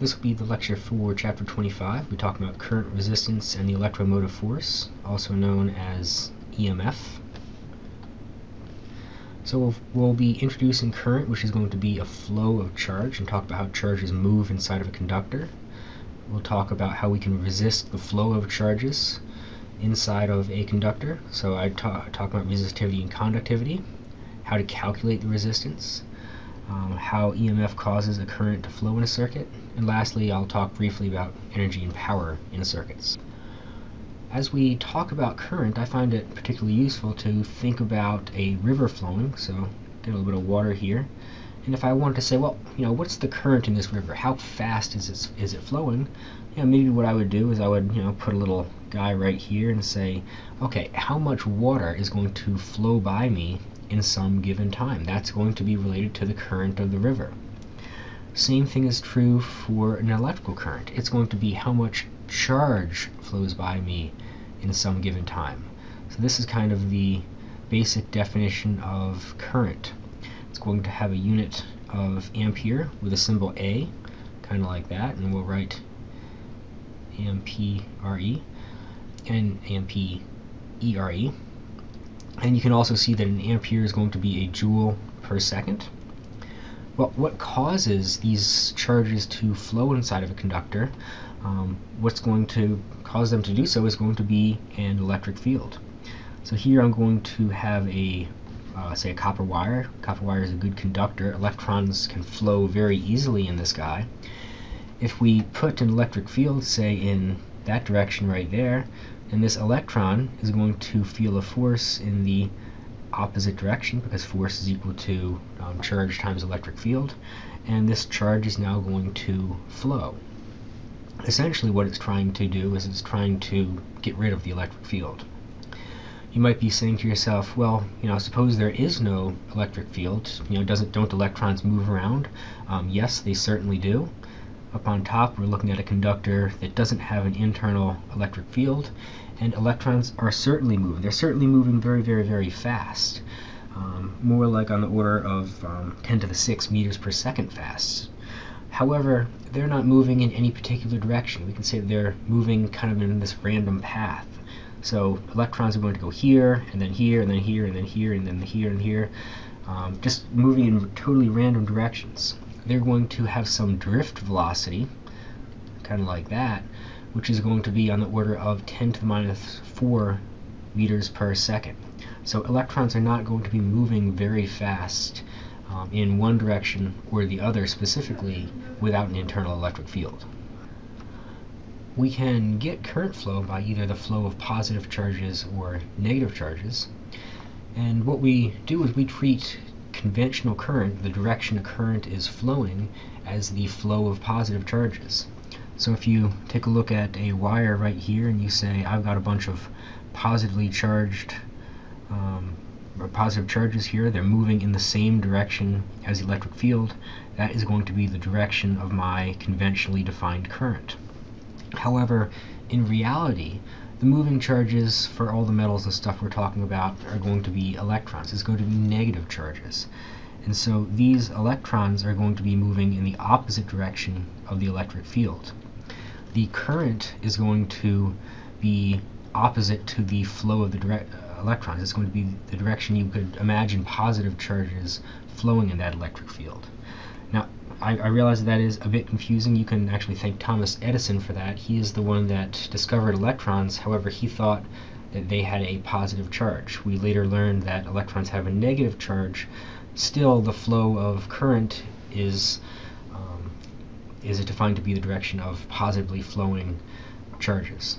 This will be the lecture for Chapter 25. We talk about current, resistance, and the electromotive force, also known as EMF. So we'll be introducing current, which is going to be a flow of charge, and talk about how charges move inside of a conductor. We'll talk about how we can resist the flow of charges inside of a conductor. So I talk about resistivity and conductivity, how to calculate the resistance, how EMF causes a current to flow in a circuit, and lastly I'll talk briefly about energy and power in circuits. As we talk about current, I find it particularly useful to think about a river flowing. So get a little bit of water here, and if I wanted to say, well, what's the current in this river? How fast is it flowing? Maybe what I would do is I would put a little guy right here and say, okay, how much water is going to flow by me in some given time? That's going to be related to the current of the river. Same thing is true for an electrical current. It's going to be how much charge flows by me in some given time. So this is kind of the basic definition of current. It's going to have a unit of ampere with a symbol A, kind of like that, and we'll write ampere and ampere. And you can also see that an ampere is going to be a joule per second. Well, what causes these charges to flow inside of a conductor? What's going to cause them to do so is going to be an electric field. So here I'm going to have say a copper wire. Copper wire is a good conductor. Electrons can flow very easily in this guy. If we put an electric field, say, in that direction right there, then this electron is going to feel a force in the opposite direction, because force is equal to charge times electric field, and this charge is now going to flow. Essentially what it's trying to do is it's trying to get rid of the electric field. You might be saying to yourself, well, suppose there is no electric field, don't electrons move around? Yes, they certainly do. Up on top we're looking at a conductor that doesn't have an internal electric field, and electrons are certainly moving. They're certainly moving very, very, very fast, more like on the order of 10 to the 6 meters per second fast. However, they're not moving in any particular direction. We can say they're moving kind of in this random path. So electrons are going to go here, and then here, and then here, and then here, and then here, and here, just moving in totally random directions. They're going to have some drift velocity, kind of like that, which is going to be on the order of 10 to the minus 4 meters per second. So electrons are not going to be moving very fast in one direction or the other specifically without an internal electric field. We can get current flow by either the flow of positive charges or negative charges, and what we do is we treat conventional current, the direction a current is flowing, as the flow of positive charges. So if you take a look at a wire right here and you say, I've got a bunch of positively charged or positive charges here, they're moving in the same direction as the electric field, that is going to be the direction of my conventionally defined current. However, in reality, the moving charges for all the metals and stuff we're talking about are going to be electrons. It's going to be negative charges. And so these electrons are going to be moving in the opposite direction of the electric field. The current is going to be opposite to the flow of the electrons. It's going to be the direction you could imagine positive charges flowing in that electric field. Now, I realize that is a bit confusing. You can actually thank Thomas Edison for that. He is the one that discovered electrons. However, he thought that they had a positive charge. We later learned that electrons have a negative charge. Still, the flow of current is defined to be the direction of positively flowing charges.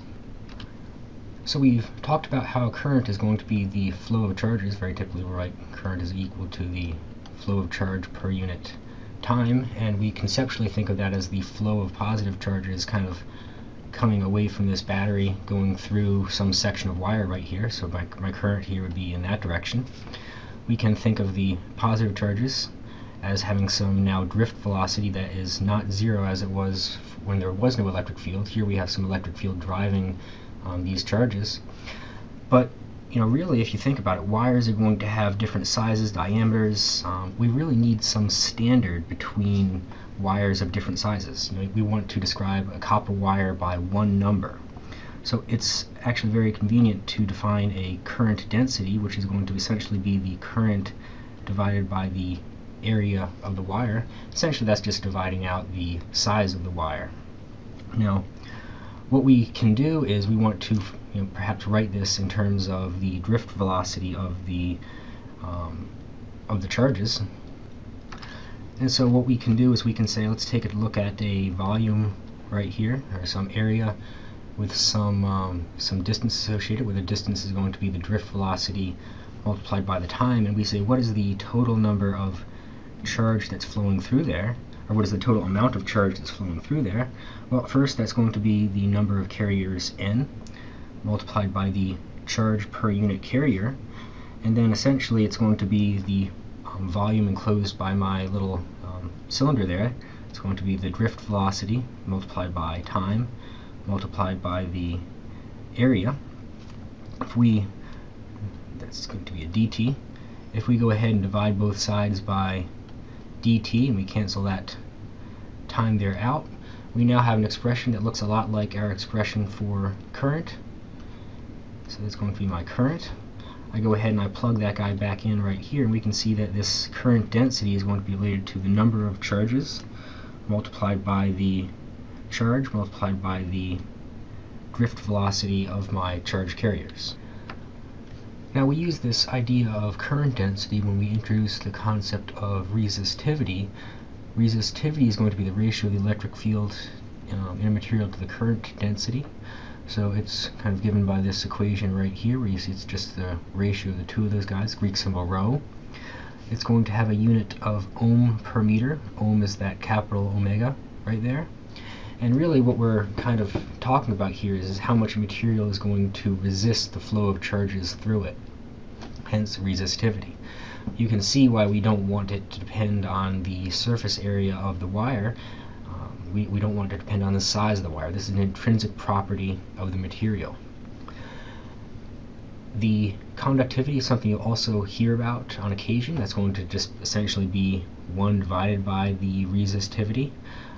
So we've talked about how current is going to be the flow of charges. Very typically we'll write current is equal to the flow of charge per unit time, and we conceptually think of that as the flow of positive charges kind of coming away from this battery, going through some section of wire right here. So my current here would be in that direction. We can think of the positive charges as having some now drift velocity that is not zero as it was when there was no electric field. Here we have some electric field driving these charges. But really, if you think about it, wires are going to have different sizes, diameters. We really need some standard between wires of different sizes. We want to describe a copper wire by one number. So it's actually very convenient to define a current density, which is going to essentially be the current divided by the area of the wire. Essentially that's just dividing out the size of the wire. Now what we can do is we want to perhaps write this in terms of the drift velocity of the charges. And so what we can do is we can say, let's take a look at a volume right here, or some area with some distance associated, where the distance is going to be the drift velocity multiplied by the time, and we say what is the total number of charge that's flowing through there, or what is the total amount of charge that's flowing through there. Well, first that's going to be the number of carriers n multiplied by the charge per unit carrier, and then essentially it's going to be the volume enclosed by my little cylinder there. It's going to be the drift velocity multiplied by time multiplied by the area. That's going to be a dt. If we go ahead and divide both sides by dt and we cancel that time there out, we now have an expression that looks a lot like our expression for current. So that's going to be my current. I go ahead and I plug that guy back in right here, and we can see that this current density is going to be related to the number of charges multiplied by the charge multiplied by the drift velocity of my charge carriers. Now we use this idea of current density when we introduce the concept of resistivity. Resistivity is going to be the ratio of the electric field in a material to the current density. So it's kind of given by this equation right here, where you see it's just the ratio of the two of those guys, Greek symbol rho. It's going to have a unit of ohm per meter. Ohm is that capital omega right there. And really what we're kind of talking about here is how much material is going to resist the flow of charges through it, hence resistivity. You can see why we don't want it to depend on the surface area of the wire. We don't want it to depend on the size of the wire. This is an intrinsic property of the material. The conductivity is something you'll also hear about on occasion. That's going to just essentially be 1 divided by the resistivity.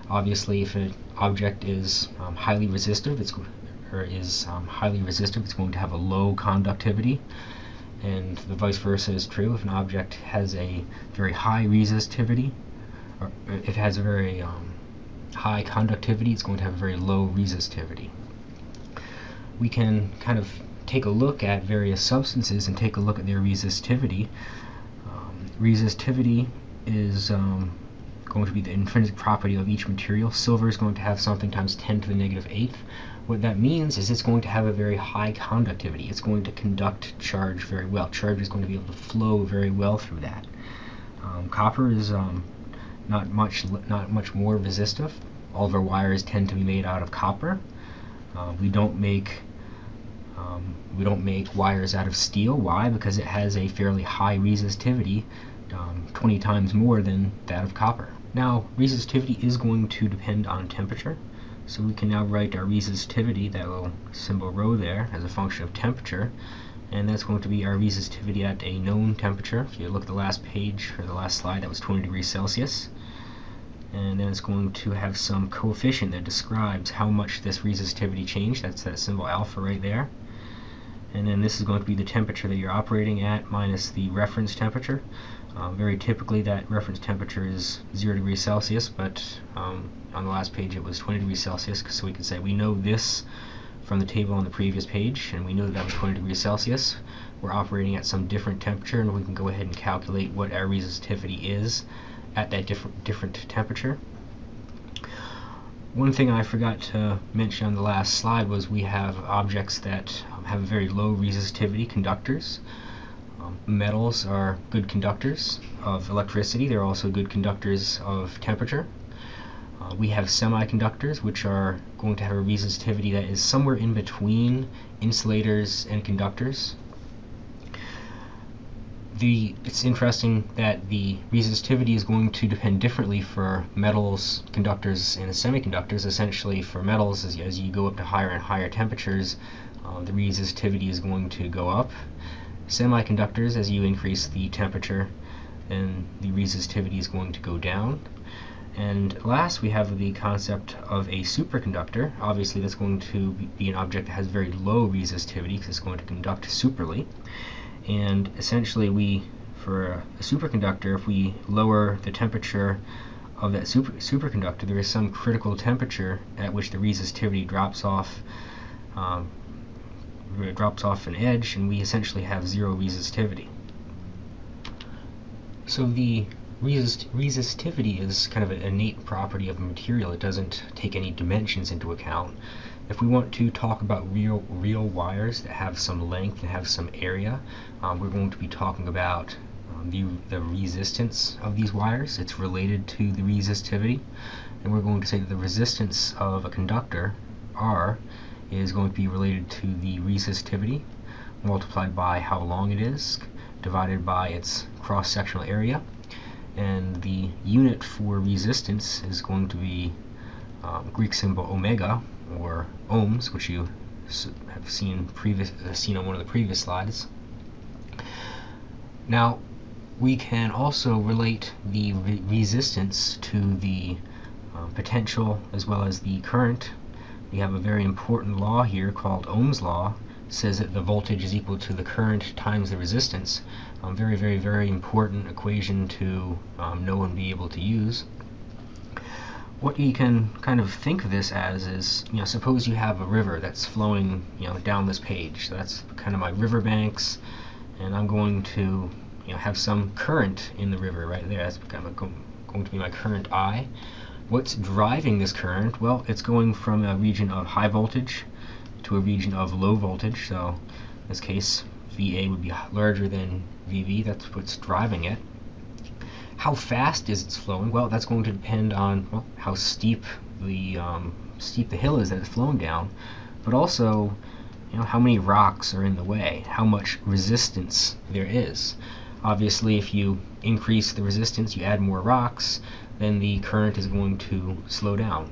Obviously, if an object is highly resistive, it's going to have a low conductivity, and the vice versa is true. If an object has a very high resistivity, or if it has a very high conductivity, it's going to have a very low resistivity. We can kind of take a look at various substances and take a look at their resistivity. Resistivity is going to be the intrinsic property of each material. Silver is going to have something times 10 to the negative 8th. What that means is it's going to have a very high conductivity. It's going to conduct charge very well. Charge is going to be able to flow very well through that. Copper is not much more resistive. All of our wires tend to be made out of copper. We don't make wires out of steel. Why? Because it has a fairly high resistivity, 20 times more than that of copper. Now, resistivity is going to depend on temperature, so we can now write our resistivity, that little symbol rho there, as a function of temperature, and that's going to be our resistivity at a known temperature. If you look at the last page, or the last slide, that was 20 degrees Celsius. And then it's going to have some coefficient that describes how much this resistivity changed. That's that symbol alpha right there. And then this is going to be the temperature that you're operating at minus the reference temperature. Very typically that reference temperature is 0 degrees Celsius, but on the last page it was 20 degrees Celsius, so we can say we know this from the table on the previous page, and we know that was 20 degrees Celsius. We're operating at some different temperature, and we can go ahead and calculate what our resistivity is at that different temperature. One thing I forgot to mention on the last slide was we have objects that have a very low resistivity, conductors. Metals are good conductors of electricity. They're also good conductors of temperature. We have semiconductors, which are going to have a resistivity that is somewhere in between insulators and conductors. It's interesting that the resistivity is going to depend differently for metals, conductors, and semiconductors. Essentially, for metals, as you go up to higher and higher temperatures, the resistivity is going to go up. Semiconductors, as you increase the temperature, then the resistivity is going to go down. And last, we have the concept of a superconductor. Obviously, that's going to be an object that has very low resistivity because it's going to conduct superly. And essentially, for a superconductor, if we lower the temperature of that superconductor, there is some critical temperature at which the resistivity drops off an edge, and we essentially have zero resistivity. So the resistivity is kind of an innate property of a material. It doesn't take any dimensions into account. If we want to talk about real wires that have some length and have some area, we're going to be talking about the resistance of these wires. It's related to the resistivity, and we're going to say that the resistance of a conductor, R, is going to be related to the resistivity multiplied by how long it is divided by its cross-sectional area, and the unit for resistance is going to be Greek symbol omega, or ohms, which you have seen on one of the previous slides. Now, we can also relate the resistance to the potential as well as the current. We have a very important law here called Ohm's law. It says that the voltage is equal to the current times the resistance. Very important equation to know and be able to use. What you can kind of think of this as is, suppose you have a river that's flowing, down this page. So that's kind of my river banks, and I'm going to, have some current in the river right there. That's kind of going to be my current I. What's driving this current? Well, it's going from a region of high voltage to a region of low voltage. So in this case, VA would be larger than VV. That's what's driving it. How fast is it flowing? Well, that's going to depend on how steep the hill is that it's flowing down, but also how many rocks are in the way, how much resistance there is. Obviously, if you increase the resistance, you add more rocks, then the current is going to slow down.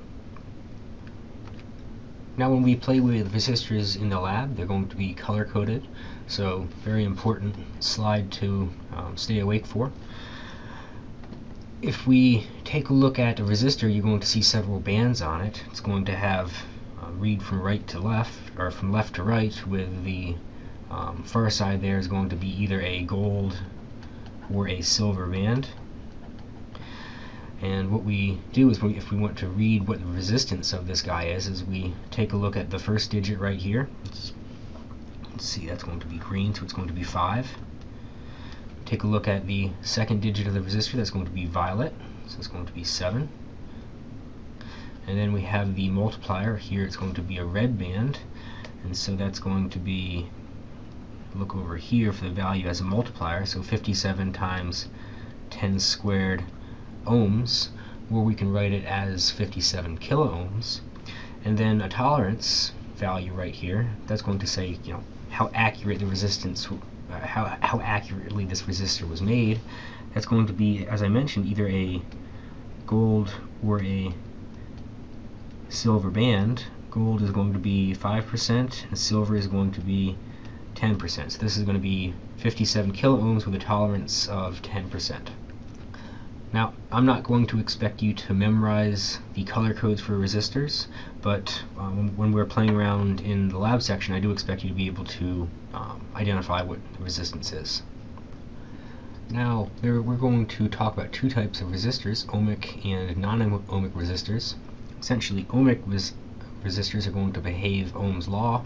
Now, when we play with resistors in the lab, they're going to be color-coded, so very important slide to stay awake for. If we take a look at a resistor, you're going to see several bands on it. It's going to have read from right to left, or from left to right, with the far side there is going to be either a gold or a silver band. And what we do is, if we want to read what the resistance of this guy is we take a look at the first digit right here. Let's see, that's going to be green, so it's going to be 5. Take a look at the second digit of the resistor, that's going to be violet, so it's going to be 7. And then we have the multiplier here, it's going to be a red band, and so that's going to be, look over here for the value as a multiplier, so 57 times 10 squared ohms, or we can write it as 57 kiloohms. And then a tolerance value right here, that's going to say how accurate the resistance, how accurately this resistor was made. That's going to be, as I mentioned, either a gold or a silver band. Gold is going to be 5% and silver is going to be 10%. So this is going to be 57 kiloohms with a tolerance of 10%. Now, I'm not going to expect you to memorize the color codes for resistors, but when we're playing around in the lab section, I do expect you to be able to identify what the resistance is. Now, we're going to talk about two types of resistors, ohmic and non-ohmic resistors. Essentially, ohmic resistors are going to behave Ohm's law.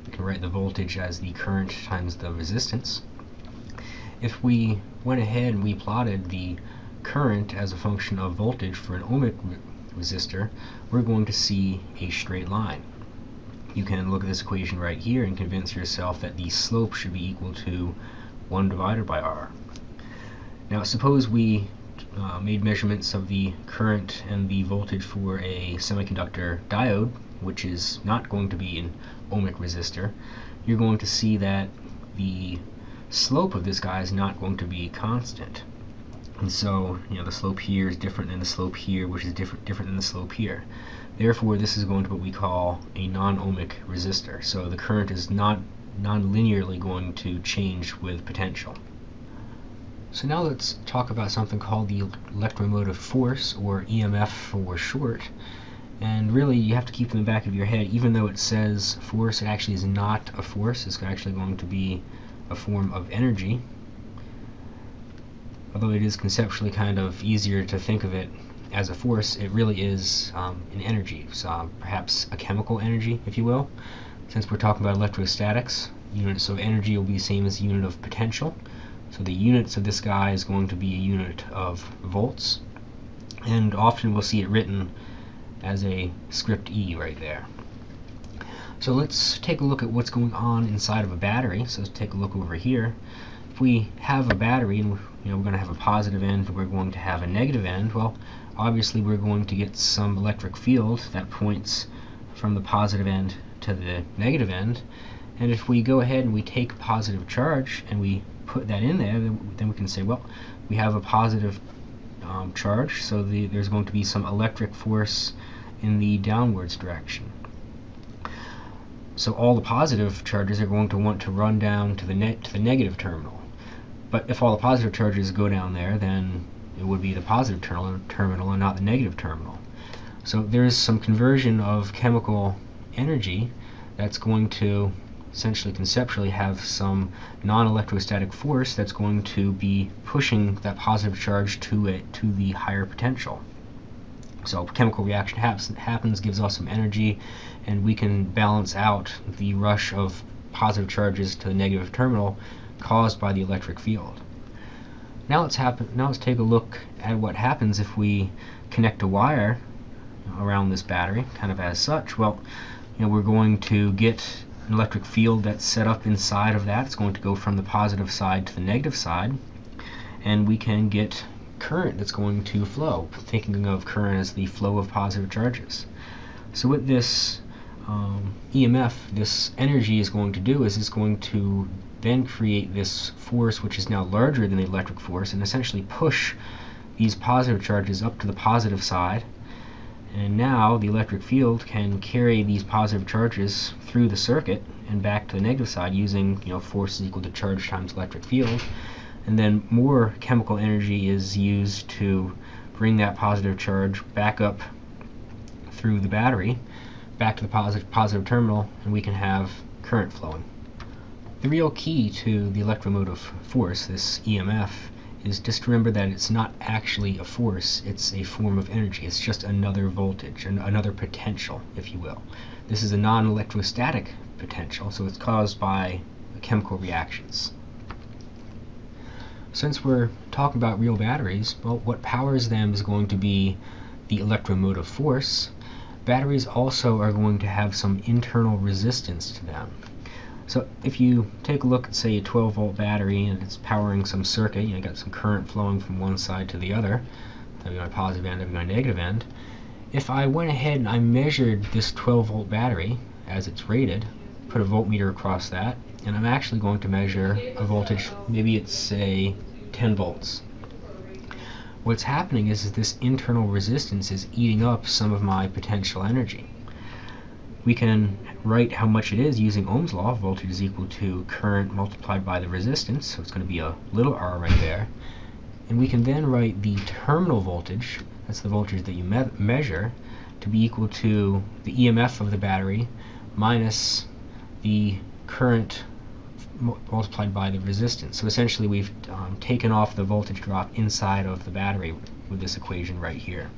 We can write the voltage as the current times the resistance. If we went ahead and we plotted the current as a function of voltage for an ohmic resistor, we're going to see a straight line. You can look at this equation right here and convince yourself that the slope should be equal to 1 divided by R. Now, suppose we made measurements of the current and the voltage for a semiconductor diode, which is not going to be an ohmic resistor. You're going to see that the slope of this guy is not going to be constant. And so, the slope here is different than the slope here, which is different than the slope here. Therefore, this is going to be what we call a non-ohmic resistor. So the current is not non-linearly going to change with potential. So now let's talk about something called the electromotive force, or EMF for short. And really, you have to keep in the back of your head, even though it says force, it actually is not a force. It's actually going to be a form of energy. Although it is conceptually kind of easier to think of it as a force, it really is an energy. So perhaps a chemical energy, if you will. Since we're talking about electrostatics, units of energy will be the same as the unit of potential. So the units of this guy is going to be a unit of volts, and often we'll see it written as a script E right there. So let's take a look at what's going on inside of a battery. So let's take a look over here. If we have a battery, and we're going to have a positive end, we're going to have a negative end, well, obviously we're going to get some electric field that points from the positive end to the negative end. And if we go ahead and we take a positive charge and we put that in there, then we can say, well, we have a positive charge, so there's going to be some electric force in the downwards direction. So all the positive charges are going to want to run down to the negative terminal. But if all the positive charges go down there, then it would be the positive terminal and not the negative terminal. So there's some conversion of chemical energy that's going to essentially conceptually have some non-electrostatic force that's going to be pushing that positive charge to the higher potential. So chemical reaction happens, gives us some energy, and we can balance out the rush of positive charges to the negative terminal caused by the electric field. Now let's take a look at what happens if we connect a wire around this battery, kind of as such. Well, we're going to get an electric field that's set up inside of that. It's going to go from the positive side to the negative side, and we can get current that's going to flow, thinking of current as the flow of positive charges. So what this EMF, this energy, is going to do is it's going to then create this force which is now larger than the electric force, and essentially push these positive charges up to the positive side. And now the electric field can carry these positive charges through the circuit and back to the negative side using, force is equal to charge times electric field. And then more chemical energy is used to bring that positive charge back up through the battery, back to the positive terminal, and we can have current flowing. The real key to the electromotive force, this EMF, is just remember that it's not actually a force, it's a form of energy. It's just another voltage, another potential, if you will. This is a non-electrostatic potential, so it's caused by chemical reactions. Since we're talking about real batteries, well, what powers them is going to be the electromotive force. Batteries also are going to have some internal resistance to them. So if you take a look at, say, a 12-volt battery and it's powering some circuit, you got some current flowing from one side to the other, I've got a positive end, I've got a negative end. If I went ahead and I measured this 12-volt battery as it's rated, put a voltmeter across that, and I'm actually going to measure a voltage, maybe it's, say, 10 volts. What's happening is this internal resistance is eating up some of my potential energy. We can write how much it is using Ohm's law. Voltage is equal to current multiplied by the resistance, so it's going to be a little r right there. And we can then write the terminal voltage, that's the voltage that you measure, to be equal to the EMF of the battery minus the current multiplied by the resistance. So essentially we've taken off the voltage drop inside of the battery with this equation right here.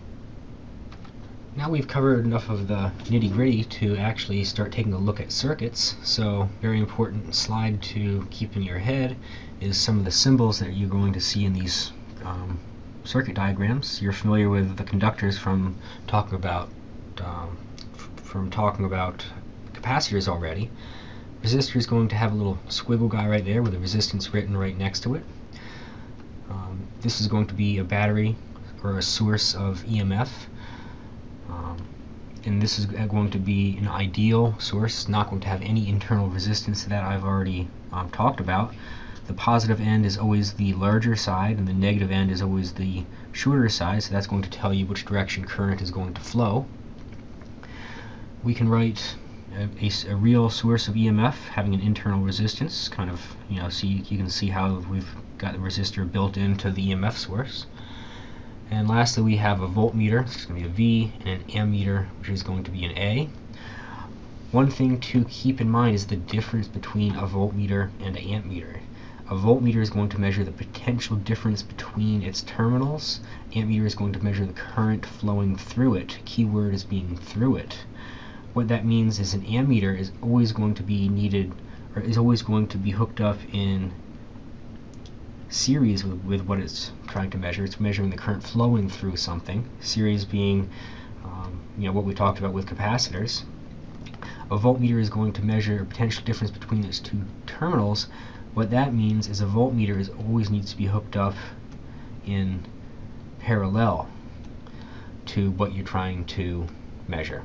Now we've covered enough of the nitty-gritty to actually start taking a look at circuits. So very important slide to keep in your head is some of the symbols that you're going to see in these circuit diagrams. You're familiar with the conductors from talking about capacitors already. Resistor is going to have a little squiggle guy right there with a resistance written right next to it. This is going to be a battery or a source of EMF. And this is going to be an ideal source, not going to have any internal resistance that I've already talked about. The positive end is always the larger side and the negative end is always the shorter side, so that's going to tell you which direction current is going to flow. We can write a real source of EMF having an internal resistance, kind of, you can see how we've got the resistor built into the EMF source. And lastly, we have a voltmeter, which is going to be a V, and an ammeter, which is going to be an A. One thing to keep in mind is the difference between a voltmeter and an ammeter. A voltmeter is going to measure the potential difference between its terminals. Ammeter is going to measure the current flowing through it. Keyword is being through it. What that means is an ammeter is always going to be needed, or is always going to be hooked up in series with what it's trying to measure. It's measuring the current flowing through something. Series being, what we talked about with capacitors. A voltmeter is going to measure a potential difference between those two terminals. What that means is a voltmeter always needs to be hooked up in parallel to what you're trying to measure.